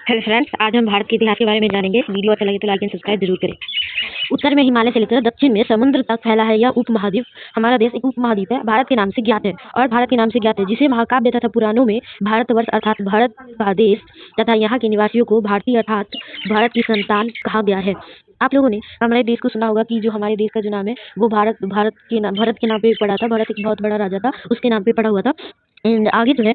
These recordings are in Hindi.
हेलो फ्रेंड्स, आज हम भारत के इतिहास के बारे में जानेंगे। वीडियो अच्छा लगे तो लाइक एंड सब्सक्राइब जरूर करें। उत्तर में हिमालय से लेकर दक्षिण में समुद्र तक फैला है यह उपमहाद्वीप। हमारा देश एक उपमहाद्वीप है, भारत के नाम से ज्ञात है और भारत के नाम से ज्ञात है, जिसे महाकाव्य तथा पुराणों में भारतवर्ष अर्थात भारत का देश तथा यहाँ के निवासियों को भारतीय अर्थात भारत की संतान कहा गया है। आप लोगों ने हमारे देश को सुना होगा कि जो हमारे देश का जो नाम है वो भारत के नाम पे पड़ा था। भारत एक बहुत बड़ा राजा था, उसके नाम पे पड़ा हुआ था। आगे जो है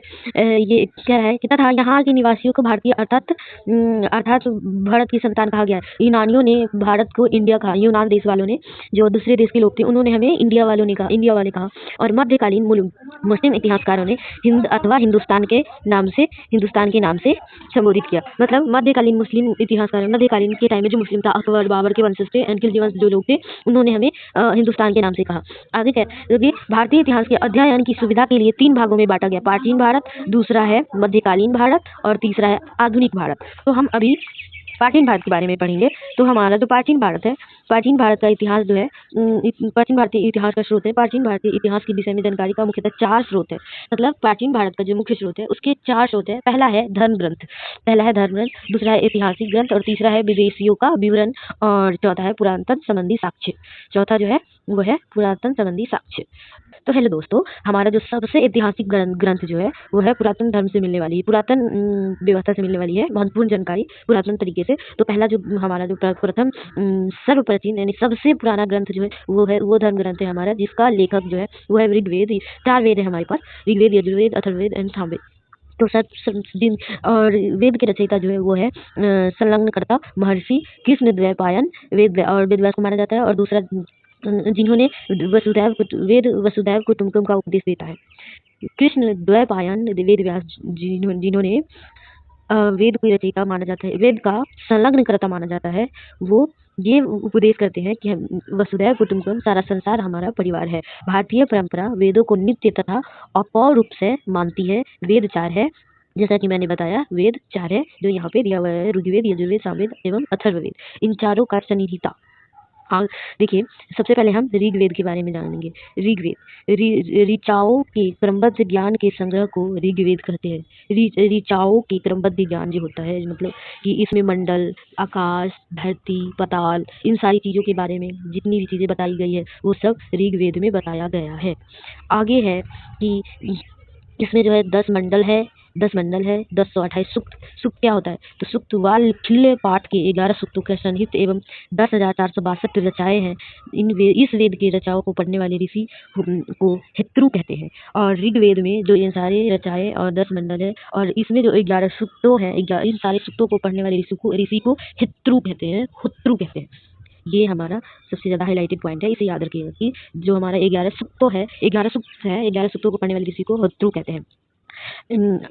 ये क्या है कि तथा यहाँ के निवासियों को भारतीय अर्थात भारत की संतान कहा गया है। यूनानियों ने भारत को इंडिया कहा। यूनान देश वालों ने, जो दूसरे देश के लोग थे, उन्होंने हमें इंडिया वाले कहा। और मध्यकालीन मुस्लिम इतिहासकारों ने हिंद अथवा हिंदुस्तान के नाम से संबोधित किया। मतलब मध्यकालीन मुस्लिम इतिहासकार, मध्यकालीन के टाइम में जो मुस्लिम था, अकबर बाबर के वंशज थे, खिलजी वंश जो लोग थे, उन्होंने हमें हिंदुस्तान के नाम से कहा। आगे क्या है, भारतीय इतिहास के अध्ययन की सुविधा के लिए 3 भागों में बांटा गया। प्राचीन भारत, दूसरा है मध्यकालीन भारत और तीसरा है आधुनिक भारत। तो हम अभी प्राचीन भारत के बारे में पढ़ेंगे। तो हमारा जो प्राचीन भारत है, प्राचीन भारत का इतिहास जो है, प्राचीन भारतीय इतिहास का स्रोत है। प्राचीन भारतीय इतिहास के विषय में जानकारी का मुख्यतः 4 स्रोत है। मतलब प्राचीन भारत का जो मुख्य स्रोत है उसके 4 स्रोत है। पहला है धर्म ग्रंथ, दूसरा है ऐतिहासिक ग्रंथ और तीसरा है विदेशियों का विवरण और चौथा है पुरातन संबंधी साक्ष्य। चौथा जो है वो है पुरातन संबंधी साक्ष्य। तो हेलो दोस्तों, हमारा जो सबसे ऐतिहासिक ग्रंथ जो है वो है पुरातन धर्म से मिलने वाली, पुरातन व्यवस्था से मिलने वाली है महत्वपूर्ण जानकारी पुरातन तरीके से। तो पहला जो हमारा जो प्रथम सर्वप्राचीन यानी सबसे पुराना ग्रंथ जो है वो धर्म ग्रंथ है हमारा, जिसका लेखक जो है वो है ऋग्वेद। 4 वेद है हमारे पास, ऋग्वेद, यजुर्वेद, अथर्ववेद एंड सामवेद। तो दिन और वेद के रचयिता जो है वो है संलग्नकर्ता महर्षि कृष्णद्वैपायन वेदव्यास को माना जाता है। और दूसरा जिन्होंने वसुधैव कुटुंबकम का उपदेश देता है, कृष्णद्वैपायन वेदव्यास, जिन्होंने वेद को रचयिता माना जाता है, वेद का संलग्नकर्ता माना जाता है, वो ये उपदेश करते हैं कि वसुधैव कुटुंबकम, सारा संसार हमारा परिवार है। भारतीय परंपरा वेदों को नित्य तथा अपूर्ण रूप से मानती है। वेद 4 है, जैसा कि मैंने बताया, वेद 4 है जो यहाँ पे दिया हुआ है, ऋग्वेद, यजुर्वेद, सामवेद एवं अथर्ववेद। इन चारों का सन्निहिता। हाँ, देखिए, सबसे पहले हम ऋग्वेद के बारे में जानेंगे। ऋग्वेद ऋचाओं के क्रमबद्ध ज्ञान के संग्रह को ऋग्वेद कहते हैं। ऋचाओं के क्रमबद्ध ज्ञान जो होता है, मतलब कि इसमें मंडल, आकाश, धरती, पाताल, इन सारी चीज़ों के बारे में जितनी भी चीज़ें बताई गई है वो सब ऋग्वेद में बताया गया है। आगे है कि इसमें जो है 10 मंडल है, 1028 सूक्त। सूक्त क्या होता है? तो सूक्त खिल्ले पाठ के 11 सूक्तों के संहित एवं 10,462 रचाएं हैं। इस वेद के रचाओं को पढ़ने वाले ऋषि को हित्रु कहते हैं। और ऋग्वेद में जो ये सारे रचाएं और 10 मंडल है और इसमें जो 11 सूक्तों हैं, इन सारे सूक्तों को पढ़ने वाले ऋषि को हित्रु कहते हैं, हुत्रु कहते हैं। ये हमारा सबसे ज़्यादा हाईलाइटेड पॉइंट है, इसे याद रखिएगा कि जो हमारा 11 सूक्तों है, 11 सूक्तों को पढ़ने वाले ऋषि को हुत्रु कहते हैं।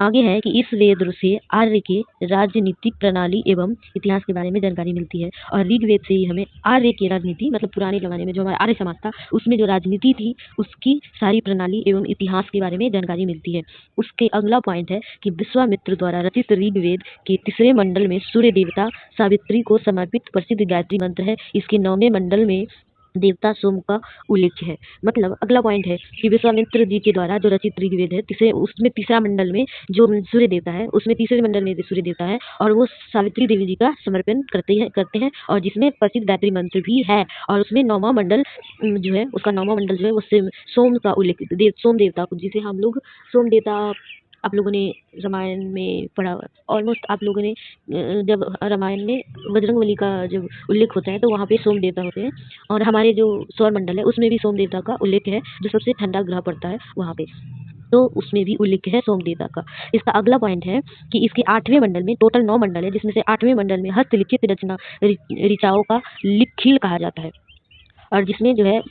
आगे है कि इस वेद से आर्य के राजनीतिक प्रणाली एवं इतिहास के बारे में जानकारी मिलती है। और ऋग्वेद से ही हमें आर्य की राजनीति, मतलब पुराने जमाने में जो हमारा आर्य समाज था उसमें जो राजनीति थी उसकी सारी प्रणाली एवं इतिहास के बारे में जानकारी मिलती है। उसके अगला पॉइंट है कि विश्वामित्र द्वारा रचित ऋग्वेद के 3रे मंडल में सूर्य देवता सावित्री को समर्पित प्रसिद्ध गायत्री मंत्र है। इसके 9वें मंडल में देवता सोम का उल्लेख है। मतलब अगला पॉइंट है कि विश्वामित्र जी के द्वारा जो रचित ऋग्वेद है, उसमें 3रा मंडल में जो सूर्य देवता है, उसमें 3रे मंडल में सूर्य देवता है और वो सावित्री देवी जी का समर्पण करते हैं और जिसमें प्रसिद्ध गायत्री मंत्र भी है। और उसमें 9वां मंडल जो है, उसका 9वां मंडल जो है उससे सोम का उल्लेख, सोम देवता को, जिसे हम लोग सोम देवता, आप लोगों ने रामायण में पढ़ा, ऑलमोस्ट आप लोगों ने जब रामायण में बजरंगबली का जब उल्लेख होता है तो वहाँ पे सोम देवता होते हैं। और हमारे जो सौर मंडल है उसमें भी सोम देवता का उल्लेख है, जो सबसे ठंडा ग्रह पड़ता है वहाँ पे, तो उसमें भी उल्लेख है सोम देवता का। इसका अगला पॉइंट है कि इसके 8वें मंडल में, टोटल 9 मंडल है, जिसमें से 8वें मंडल में हस्तलिखित रचना ऋचाओं का लिखिल कहा जाता है। और जिसमें जो है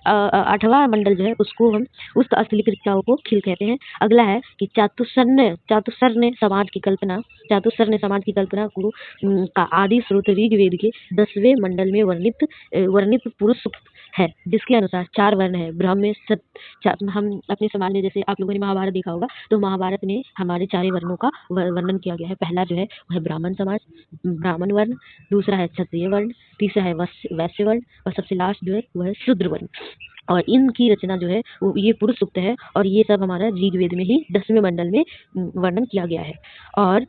8वां मंडल जो है उसको हम उस हस्तलिखित ऋचाओं को खिल कहते हैं। अगला है कि चातुसर्ण्य समाज की कल्पना को का आदि स्रोत ऋग्वेद के 10वें मंडल में वर्णित पुरुष सूक्त है, जिसके अनुसार 4 वर्ण है। ब्राह्मण हम अपने समाज में, जैसे आप लोगों ने महाभारत देखा होगा, तो महाभारत में हमारे 4 वर्णों का वर्णन किया गया है। पहला जो है वह ब्राह्मण समाज, ब्राह्मण वर्ण, दूसरा है क्षत्रिय वर्ण, तीसरा है वैश्य वर्ण और सबसे लास्ट जो है वह है शूद्र वर्ण। और इनकी रचना जो है वो ये पुरुष सूक्त है और ये सब हमारा ऋग्वेद में ही 10वें मंडल में वर्णन किया गया है। और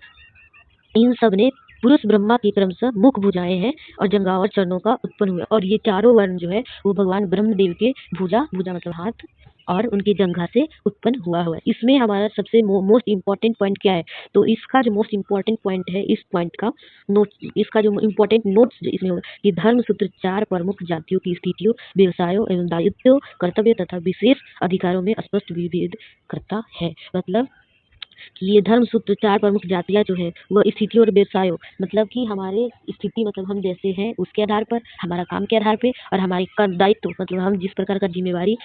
इन सब ने पुरुष ब्रह्मा की क्रमशः मुख भुजाएं हैं और जंघावर चरणों का उत्पन्न हुआ, और ये चारों वर्ण जो है वो भगवान ब्रह्मदेव के भुजा भुजा मतलब हाथ और उनकी जंघा से उत्पन्न हुआ है। इसमें हमारा सबसे मोस्ट इम्पॉर्टेंट पॉइंट क्या है, तो इसका जो मोस्ट इम्पॉर्टेंट पॉइंट है, इस पॉइंट का नोट, इसका जो इम्पोर्टेंट नोट्स इसमें होगा कि धर्म सूत्र 4 प्रमुख जातियों की स्थितियों, व्यवसायों एवं दायित्वों, कर्तव्य तथा विशेष अधिकारों में स्पष्ट विभेद करता है। मतलब कि ये धर्म सूत्र 4 प्रमुख जातियाँ जो है वह स्थितियों और व्यवसायों, मतलब कि हमारे स्थिति मतलब हम जैसे हैं उसके आधार पर, हमारा काम के आधार पे, और हमारे दायित्व मतलब हम जिस प्रकार का जिम्मेवारी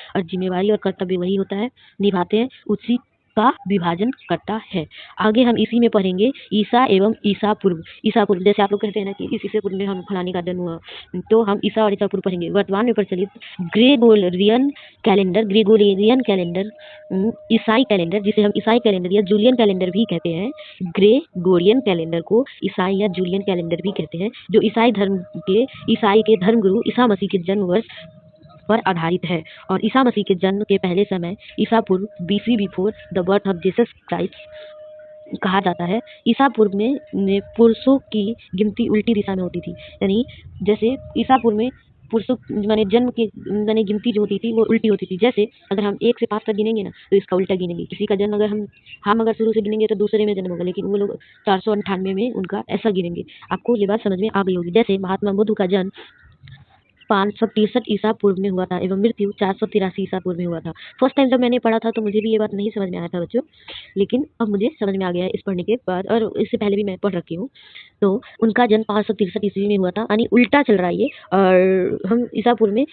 और कर्तव्य वही होता है निभाते हैं, उसी का विभाजन करता है। आगे हम इसी में पढ़ेंगे ईसा एवं ईसा पूर्व, जैसे आप लोग कहते हैं ना कि इस ईसा पूर्व में हम फलाने का जन्म हुआ, तो हम ईसा और ईसा पूर्व पढ़ेंगे। वर्तमान में प्रचलित ग्रेगोरियन कैलेंडर, ईसाई कैलेंडर, जिसे हम ईसाई कैलेंडर या जूलियन कैलेंडर भी कहते हैं, ग्रेगोरियन कैलेंडर को ईसाई या जूलियन कैलेंडर भी कहते हैं, जो ईसाई के धर्मगुरु ईसा मसीह के जन्म वर्ष पर आधारित है। और ईसा मसीह के जन्म के पहले समय ईसा पूर्व BC before the birth of Jesus Christ कहा जाता है। ईसा पूर्व में पुरुषों की गिनती उल्टी दिशा में होती थी, यानी जैसे ईसा पूर्व में पुरुषों माने जन्म की माने गिनती जो होती थी वो उल्टी होती थी। जैसे अगर हम 1 से 5 तक गिनेंगे ना तो इसका उल्टा गिनेंगे। किसी का जन्म अगर हम अगर शुरू से गिनेंगे तो दूसरे में जन्म होगा, लेकिन वो लोग 498 में उनका ऐसा गिनेंगे। आपको ये बात समझ में आ गई होगी। जैसे महात्मा बुद्ध का जन्म 563 ईसा पूर्व में हुआ था एवं मृत्यु 483 ईसा पूर्व में हुआ था। फर्स्ट टाइम जब मैंने पढ़ा था तो मुझे भी ये बात नहीं समझ में आया था बच्चों, लेकिन अब मुझे समझ में आ गया है इस पढ़ने के बाद, और इससे पहले भी मैं पढ़ रखी हूँ। तो उनका जन्म 563 ईस्वी में हुआ था, यानी उल्टा चल रहा है ये। और हम ईसा पूर्व में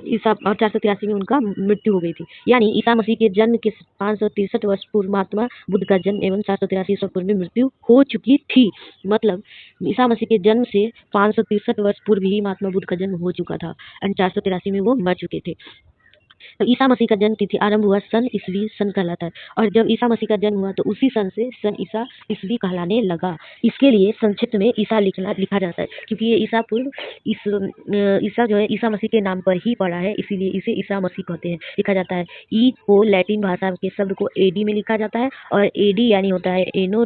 ईसा और 483 में उनका मृत्यु हो गई थी, यानी ईसा मसीह के जन्म के 563 वर्ष पूर्व महात्मा बुद्ध का जन्म एवं 483 ईसा पूर्व में मृत्यु हो चुकी थी। मतलब ईसा मसीह के जन्म से 563 वर्ष पूर्व ही महात्मा बुद्ध का जन्म हो चुका था, और 483 में वो मर चुके थे। तो ईसा मसीह का जन्म तिथि आरंभ हुआ सन ईसवी सन कहलाता है, और जब ईसा मसीह का जन्म हुआ तो उसी सन से सन ईसा ईसवी कहलाने लगा। इसके लिए संक्षिप्त में ईसा लिखा जाता है, क्योंकि ये ईसा पूर्व ईसा जो है ईसा मसीह के नाम पर ही पड़ा है, इसीलिए इसे ईसा मसीह कहते हैं। लिखा जाता है ई को लैटिन भाषा के शब्द को एडी में लिखा जाता है, और एडी यानी होता है एनो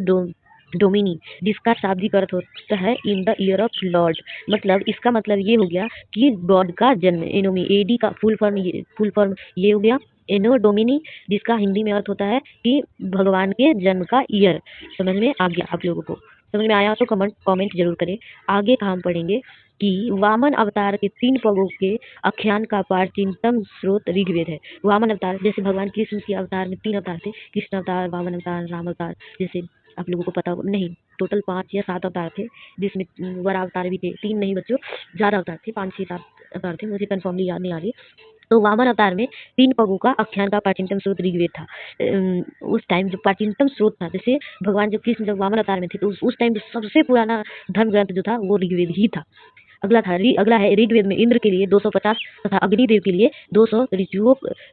डोमिनी, जिसका शाब्दिक अर्थ होता है in the year of Lord. मतलब इसका मतलब ये हो गया कि गॉड का जन्म। एनोमी एडी का फुल फॉर्म ये हो गया एनो डोमिनी, जिसका हिंदी में अर्थ होता है कि भगवान के जन्म का ईयर। समझ में आ गया आप लोगों को? समझ में आया तो कमेंट जरूर करें। आगे का हम पढ़ेंगे कि वामन अवतार के 3 पगों के आख्यान का प्राचीनतम स्रोत ऋग्वेद है। वामन अवतार, जैसे भगवान कृष्ण के अवतार में 3 अवतार थे, कृष्ण अवतार, वामन अवतार, राम अवतार। जैसे आप लोगों को पता होगा, नहीं टोटल 5 या 7 अवतार थे, जिसमें वरा अवतार भी थे। 3 नहीं बच्चों, ज़्यादा अवतार थे, 5 से 7 अवतार थे, मुझे कन्फर्मली याद नहीं आ रही। तो वामन अवतार में 3 पगों का आख्यान का प्राचीनतम स्रोत ऋग्वेद था। उस टाइम जो प्राचीनतम स्रोत था, जैसे भगवान जब कृष्ण जब वामन अवतार में थे तो उस टाइम जो सबसे पुराना धर्म ग्रंथ जो था वो ऋग्वेद ही था। अगला है ऋग्वेद में इंद्र के लिए 250 तथा अग्निदेव के लिए 200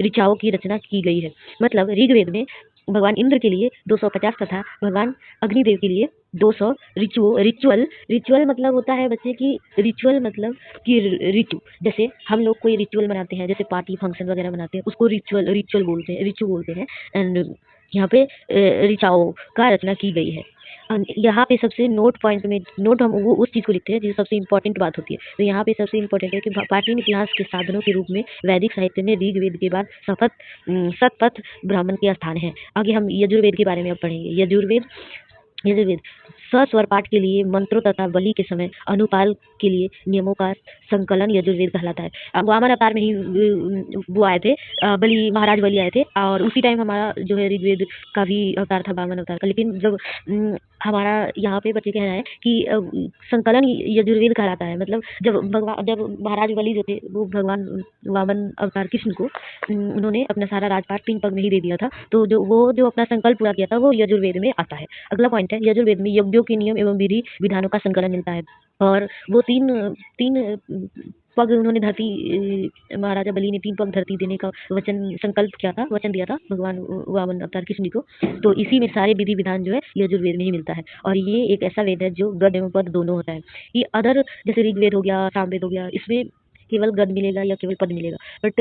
ऋचाओं की रचना की गई है। मतलब ऋग्वेद में भगवान इंद्र के लिए 250 तथा भगवान अग्निदेव के लिए 200 रिचुअल मतलब होता है बच्चे की रिचुअल मतलब कि ऋतु। जैसे हम लोग कोई रिचुअल मनाते हैं, जैसे पार्टी फंक्शन वगैरह मनाते हैं, उसको रिचुअल बोलते हैं। एंड यहाँ पे ऋचाओं का रचना की गई है। यहाँ पे सबसे नोट हम वो उस चीज़ को लिखते हैं जो सबसे इंपॉर्टेंट बात होती है। तो यहाँ पे सबसे इंपॉर्टेंट है कि प्राचीन इतिहास के साधनों के रूप में वैदिक साहित्य में ऋग्वेद के बाद शतपथ ब्राह्मण के स्थान है। आगे हम यजुर्वेद के बारे में अब पढ़ेंगे। यजुर्वेद सस्वर पाठ के लिए मंत्रों तथा बलि के समय अनुपाल के लिए नियमों का संकलन यजुर्वेद कहलाता है। वामन अवतार में ही वो आए थे, महाराज बलि आए थे, और उसी टाइम हमारा जो है ऋग्वेद का भी अवतार था, वामन अवतार का। लेकिन जब हमारा यहाँ पे बच्चे कहना है कि संकलन यजुर्वेद कहलाता है। मतलब जब महाराज बलि जो थे वो भगवान वामन अवतार कृष्ण को उन्होंने अपना सारा राजपाट 3 पग में ही दे दिया था, तो जो अपना संकल्प पूरा किया था वो यजुर्वेद में आता है। अगला पॉइंट है यजुर्वेद में यज्ञों के नियम एवं विधि विधानों का संकलन मिलता है, और वो तीन पग उन्होंने महाराजा बलि ने 3 पग धरती देने का वचन दिया था भगवान वामन अवतार कृष्ण जी को। तो इसी में सारे विधि विधान जो है यजुर्वेद में ही मिलता है, और ये एक ऐसा वेद है जो गद एवं पद दोनों होता है। ये अदर जैसे ऋग्वेद हो गया, सामवेद हो गया, इसमें केवल गद मिलेगा या केवल पद मिलेगा, बट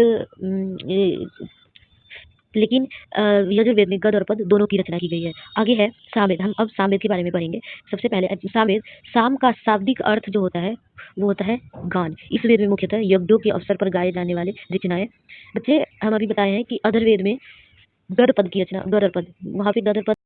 लेकिन यजुर्वेद में गद और पद दोनों की रचना की गई है। आगे है सामवेद। हम अब सामवेद के बारे में पढ़ेंगे। सबसे पहले सामवेद, साम का शाब्दिक अर्थ जो होता है वो होता है गान। इस वेद में मुख्यतः यज्ञों के अवसर पर गाए जाने वाले रचनाएं। बच्चे हम अभी बताए हैं कि अधर्वेद में गद पद की रचना, गद और पद, वहाँ पे गद और पद